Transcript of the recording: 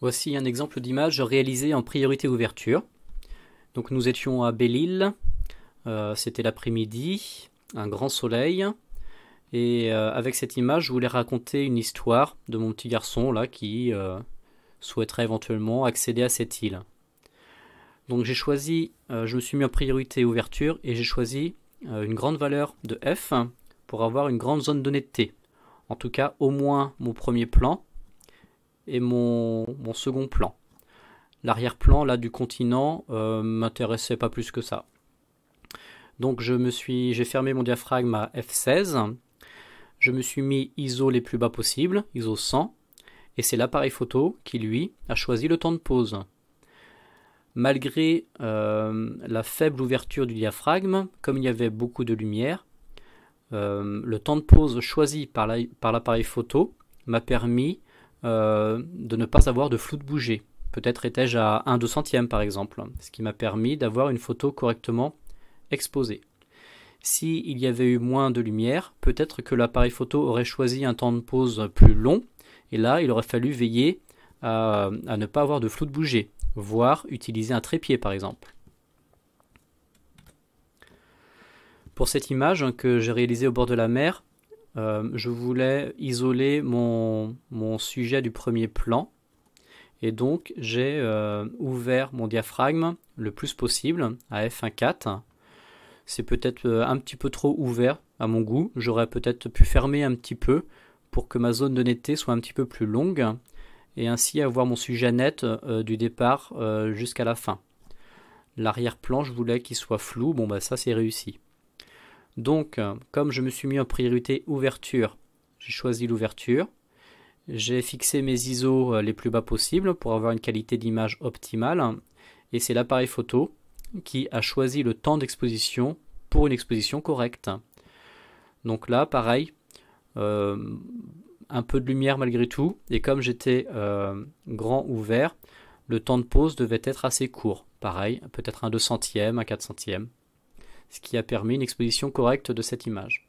Voici un exemple d'image réalisée en priorité ouverture. Donc nous étions à Belle-Île, c'était l'après-midi, un grand soleil, et avec cette image je voulais raconter une histoire de mon petit garçon là qui souhaiterait éventuellement accéder à cette île. Donc j'ai choisi, je me suis mis en priorité ouverture et j'ai choisi une grande valeur de F pour avoir une grande zone de netteté. En tout cas au moins mon premier plan et mon second plan. L'arrière-plan là du continent m'intéressait pas plus que ça. Donc j'ai fermé mon diaphragme à f16. Je me suis mis ISO les plus bas possibles, ISO 100, et c'est l'appareil photo qui lui a choisi le temps de pause. Malgré la faible ouverture du diaphragme, comme il y avait beaucoup de lumière, le temps de pause choisi par l'appareil photo m'a permis de ne pas avoir de flou de bouger. Peut-être étais-je à 1/200 par exemple, ce qui m'a permis d'avoir une photo correctement exposée. S'il y avait eu moins de lumière, peut-être que l'appareil photo aurait choisi un temps de pause plus long, et là il aurait fallu veiller à ne pas avoir de flou de bouger, voire utiliser un trépied par exemple. Pour cette image que j'ai réalisée au bord de la mer, je voulais isoler mon sujet du premier plan, et donc j'ai ouvert mon diaphragme le plus possible à f1.4. C'est peut-être un petit peu trop ouvert à mon goût, j'aurais peut-être pu fermer un petit peu pour que ma zone de netteté soit un petit peu plus longue et ainsi avoir mon sujet net du départ jusqu'à la fin. L'arrière-plan je voulais qu'il soit flou, bon bah ça c'est réussi. Donc comme je me suis mis en priorité ouverture, j'ai choisi l'ouverture. J'ai fixé mes ISO les plus bas possibles pour avoir une qualité d'image optimale, et c'est l'appareil photo qui a choisi le temps d'exposition pour une exposition correcte. Donc là, pareil, un peu de lumière malgré tout, et comme j'étais grand ouvert, le temps de pause devait être assez court. Pareil, peut-être un 200e, un 400e, ce qui a permis une exposition correcte de cette image.